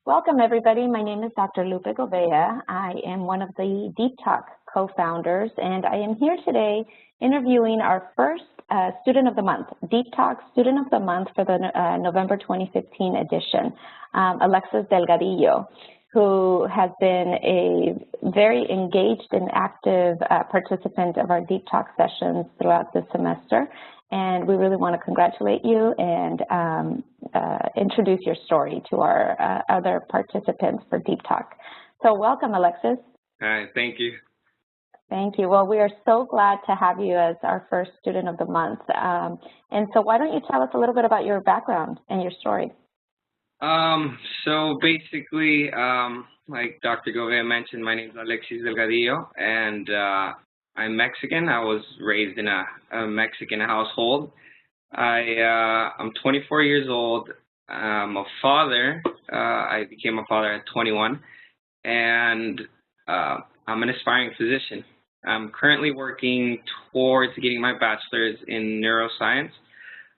Welcome, everybody. My name is Dr. Lupe Gouveia. I am one of the DeepTok co-founders, and I am here today interviewing our first Student of the Month, DeepTok Student of the Month for the November 2015 edition, Alexis Delgadillo, who has been a very engaged and active participant of our DeepTok sessions throughout the semester. And we really want to congratulate you and introduce your story to our other participants for DeepTok. So welcome, Alexis. Hi, thank you. Thank you. Well, we are so glad to have you as our first Student of the Month. And so why don't you tell us a little bit about your background and your story? So basically, like Dr. Gouveia mentioned, my name is Alexis Delgadillo, and I'm Mexican. I was raised in a Mexican household. I'm 24 years old. I'm a father. I became a father at 21, and I'm an aspiring physician. I'm currently working towards getting my bachelor's in neuroscience,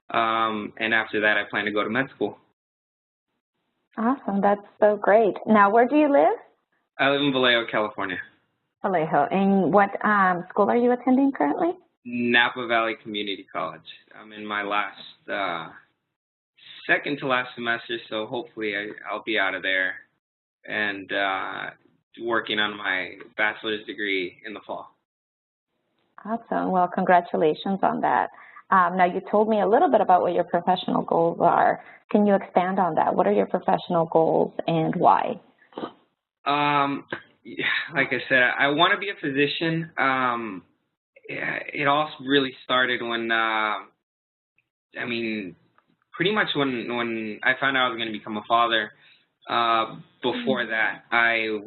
and after that, I plan to go to med school. Awesome. That's so great. Now, where do you live? I live in Vallejo, California. Vallejo. And what school are you attending currently? Napa Valley Community College. I'm in my second to last semester, so hopefully I'll be out of there and working on my bachelor's degree in the fall. Awesome. Well, congratulations on that. Now, you told me a little bit about what your professional goals are. Can you expand on that? What are your professional goals and why? Like I said, I want to be a physician. It all really started when, pretty much when I found out I was going to become a father. Before that, I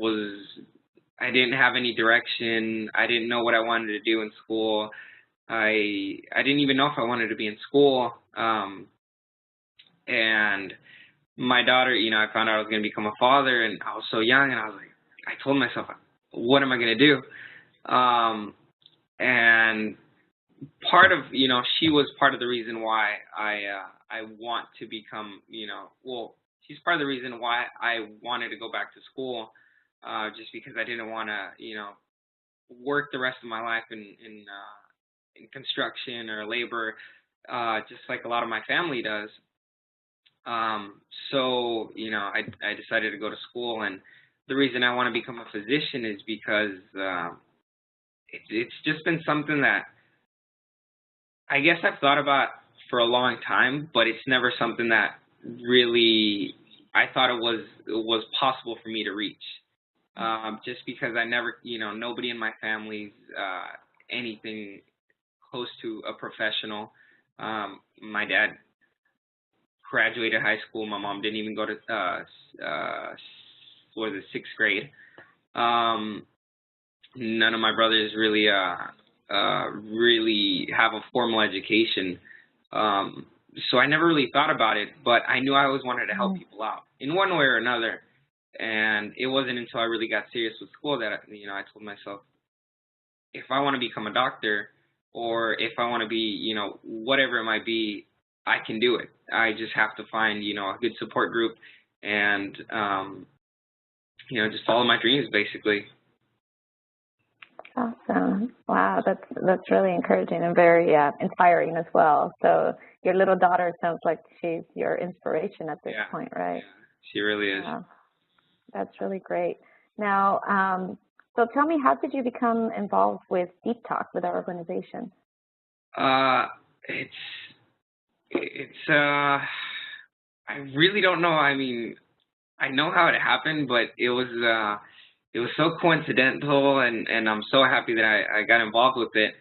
didn't have any direction. I didn't know what I wanted to do in school. I didn't even know if I wanted to be in school. And my daughter, I found out I was going to become a father, and I was so young, and I told myself, what am I going to do? And part of, she was part of the reason why I want to become, she's part of the reason why I wanted to go back to school, just because I didn't want to, work the rest of my life in construction or labor, just like a lot of my family does. So, I decided to go to school, and the reason I want to become a physician is because it's just been something that I guess I've thought about for a long time, but it's never something that really I thought it was possible for me to reach. Just because I never, nobody in my family's anything close to a professional. My dad graduated high school. My mom didn't even go to the sixth grade. None of my brothers really have a formal education. So I never really thought about it, but I knew I always wanted to help people out in one way or another. And it wasn't until I really got serious with school that, I told myself, if I want to become a doctor, or if I want to be, whatever it might be, I can do it. I just have to find, a good support group and, just follow my dreams, basically. Awesome. Wow, that's really encouraging and very inspiring as well. So your little daughter sounds like she's your inspiration at this point, right? Yeah, she really is. Wow. That's really great. Now, so tell me, how did you become involved with DeepTok, with our organization? I really don't know. I mean, I know how it happened, but it was so coincidental, and I'm so happy that I got involved with it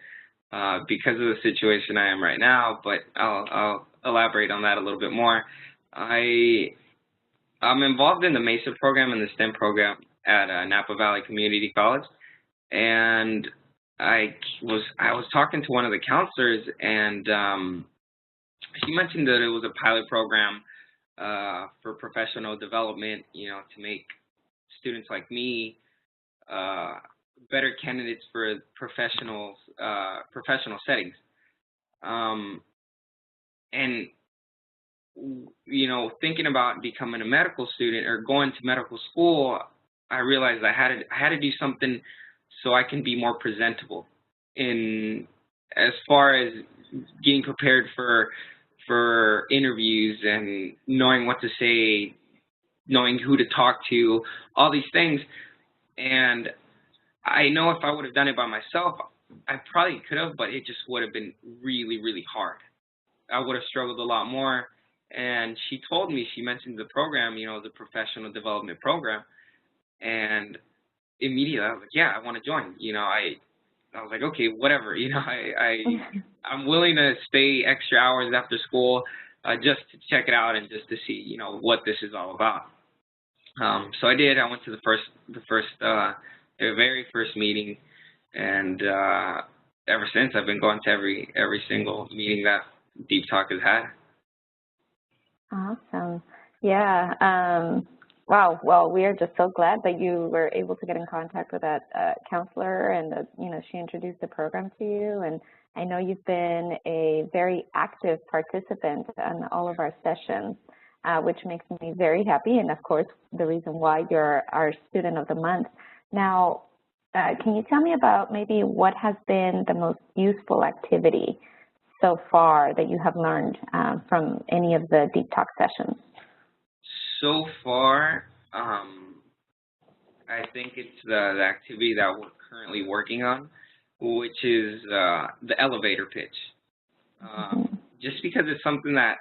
because of the situation I am right now. But I'll elaborate on that a little bit more. I'm involved in the MESA program and the STEM program at Napa Valley Community College, and I was talking to one of the counselors, and she mentioned that it was a pilot program for professional development, to make students like me better candidates for professional settings. And you know, thinking about becoming a medical student or going to medical school, I realized I had to do something so I can be more presentable in as far as getting prepared for interviews and knowing what to say, knowing who to talk to, all these things. And I know if I would have done it by myself, I probably could have, but it just would have been really, really hard. I would have struggled a lot more. And she told me, she mentioned the program, you know, the professional development program. And immediately I was like, yeah, I want to join. You know, I was like, okay, whatever. You know, I'm willing to stay extra hours after school just to check it out and just to see, you know, what this is all about. So I did. I went to the very first meeting, and ever since I've been going to every single meeting that DeepTok has had. Awesome. Yeah. Wow. Well, we are just so glad that you were able to get in contact with that counselor, and that, you know, she introduced the program to you. And I know you've been a very active participant in all of our sessions, which makes me very happy. And of course, the reason why you're our student of the month. Now, can you tell me about maybe what has been the most useful activity so far that you have learned from any of the DeepTok sessions? So far, I think it's the activity that we're currently working on, which is the elevator pitch. Just because it's something that,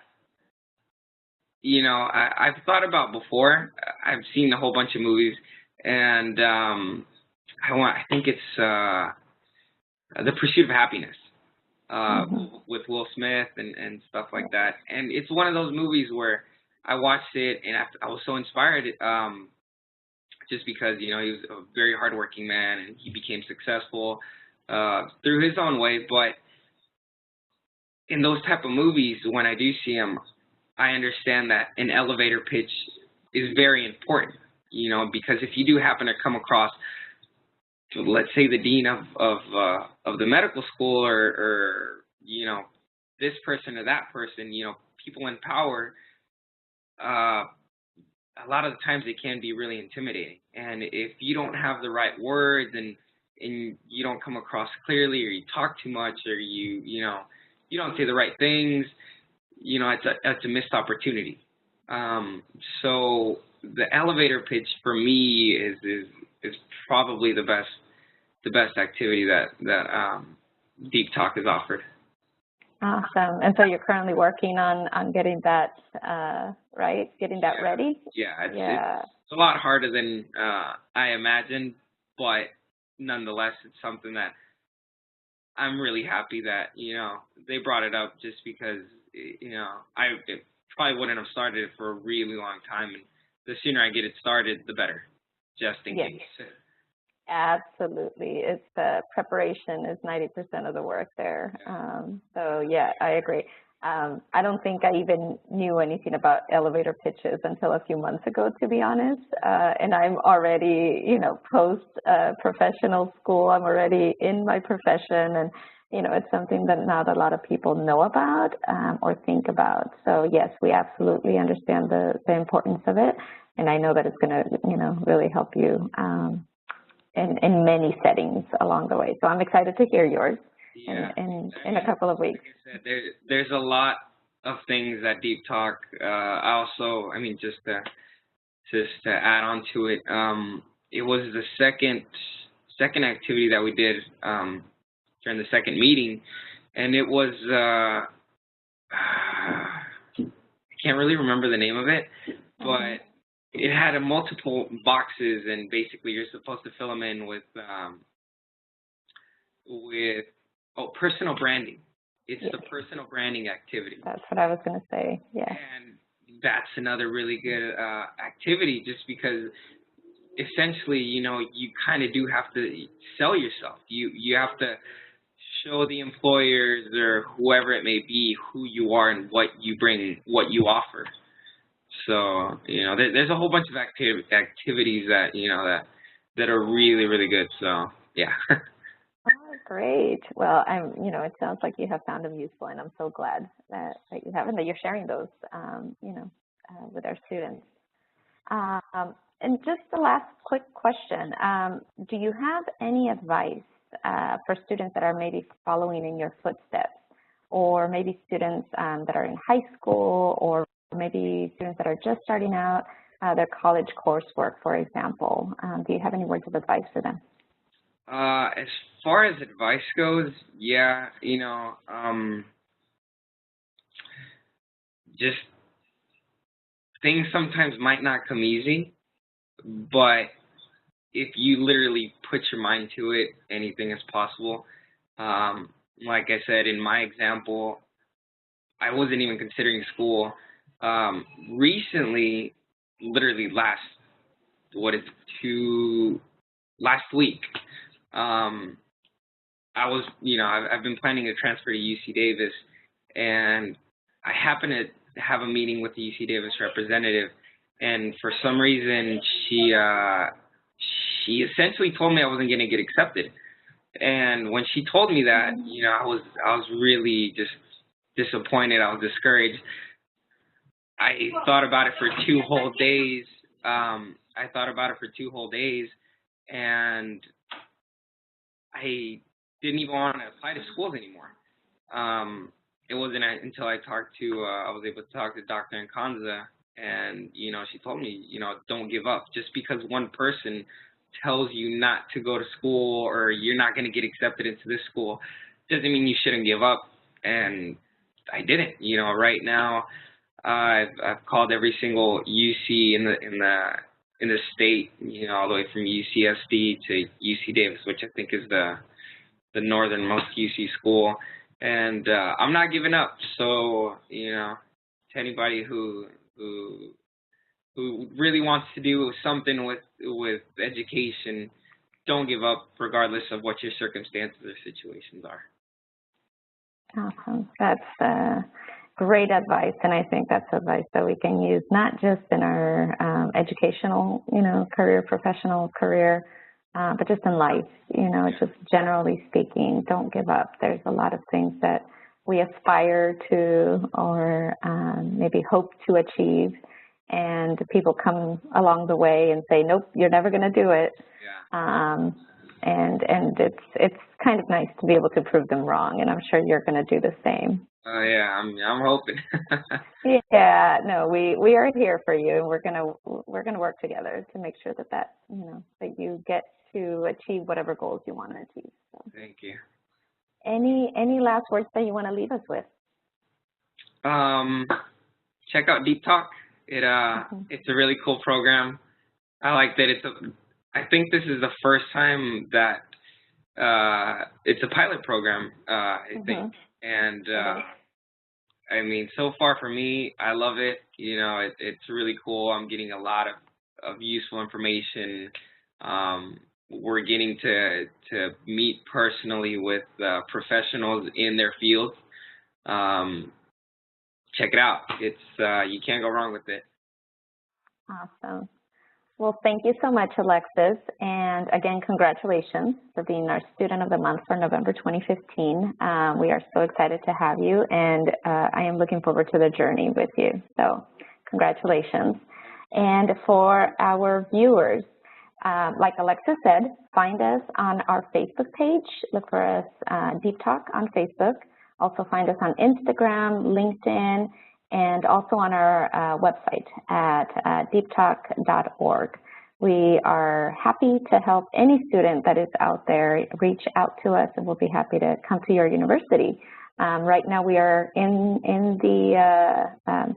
you know, I've thought about before. I've seen a whole bunch of movies, and I think it's The Pursuit of Happiness with Will Smith and stuff like that. And it's one of those movies where I watched it and I was so inspired, just because, you know, he was a very hardworking man and he became successful through his own way. But in those type of movies, when I do see them, I understand that an elevator pitch is very important, you know, because if you do happen to come across, let's say, the dean of the medical school, or you know, this person or that person, you know, people in power, a lot of the times it can be really intimidating. And if you don't have the right words and you don't come across clearly, or you talk too much, or you know, you don't say the right things, you know, it's a missed opportunity. So the elevator pitch for me is probably the best activity that DeepTok has offered. Awesome. And so you're currently working on getting that right, getting that ready? Yeah, it's a lot harder than I imagined, but nonetheless, it's something that I'm really happy that, you know, they brought it up, just because, you know, it probably wouldn't have started it for a really long time, and the sooner I get it started, the better, just in case. Absolutely. It's preparation is 90% of the work there. So yeah, I agree. I don't think I even knew anything about elevator pitches until a few months ago, to be honest. And I'm already, you know, post professional school. I'm already in my profession, and you know, it's something that not a lot of people know about or think about. So yes, we absolutely understand the importance of it, and I know that it's going to, you know, really help you in many settings along the way. So I'm excited to hear yours in a couple of weeks. Like I said, there's a lot of things that DeepTok. I mean, just to add on to it, it was the second activity that we did during the second meeting, and it was I can't really remember the name of it, but it had multiple boxes, and basically you're supposed to fill them in with personal branding. It's the personal branding activity. That's what I was going to say. Yeah. And that's another really good activity, just because essentially, you know, you kind of do have to sell yourself. You have to show the employers or whoever it may be who you are and what you bring, what you offer. So, you know, there's a whole bunch of activities that, you know, that are really, really good. So, yeah. Oh, great. Well, it sounds like you have found them useful, and I'm so glad that you have, and that you're sharing those, with our students. And just the last quick question, do you have any advice for students that are maybe following in your footsteps, or maybe students that are in high school, or maybe students that are just starting out their college coursework, for example? Do you have any words of advice for them? As far as advice goes, yeah, just things sometimes might not come easy, but if you literally put your mind to it, anything is possible. Like I said, in my example, I wasn't even considering school. Recently, literally last week, I've been planning to transfer to UC Davis, and I happen to have a meeting with the UC Davis representative, and for some reason she essentially told me I wasn't going to get accepted. And when she told me that, I was really just disappointed. I was discouraged. I thought about it for 2 whole days. And I didn't even want to apply to schools anymore. It wasn't until I was able to talk to Dr. Nkanza, and she told me, don't give up. Just because one person tells you not to go to school or you're not going to get accepted into this school doesn't mean you shouldn't give up. And I didn't. Right now, I've called every single UC in the state, all the way from UCSD to UC Davis, which I think is the northernmost UC school, and I'm not giving up. So to anybody who really wants to do something with education, don't give up, regardless of what your circumstances or situations are. Awesome. That's great advice, and I think that's advice that we can use not just in our educational, career, professional career, but just in life, just generally speaking, don't give up. There's a lot of things that we aspire to or maybe hope to achieve, and people come along the way and say, nope, you're never going to do it. Yeah. And it's kind of nice to be able to prove them wrong, and I'm sure you're going to do the same. Yeah, I'm hoping. Yeah, no, we are here for you, and we're gonna work together to make sure that that you get to achieve whatever goals you want to achieve. So. Thank you. Any last words that you want to leave us with? Check out DeepTok. It's a really cool program. I like that I think this is the first time that it's a pilot program. I think, and I mean, so far for me, I love it. It's really cool. I'm getting a lot of useful information. We're getting to meet personally with professionals in their fields. Check it out. You can't go wrong with it. Awesome. Well, thank you so much, Alexis. And again, congratulations for being our Student of the Month for November 2015. We are so excited to have you, and I am looking forward to the journey with you. So congratulations. And for our viewers, like Alexis said, find us on our Facebook page. Look for us, DeepTok on Facebook. Also find us on Instagram, LinkedIn, and also on our website at deeptalk.org. We are happy to help any student that is out there. Reach out to us, and we'll be happy to come to your university. Right now we are in the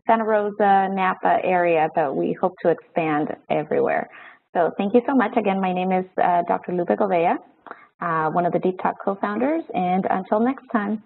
Santa Rosa, Napa area, but we hope to expand everywhere. So thank you so much. Again, my name is Dr. Lupe Gouveia, one of the DeepTok co-founders, and until next time.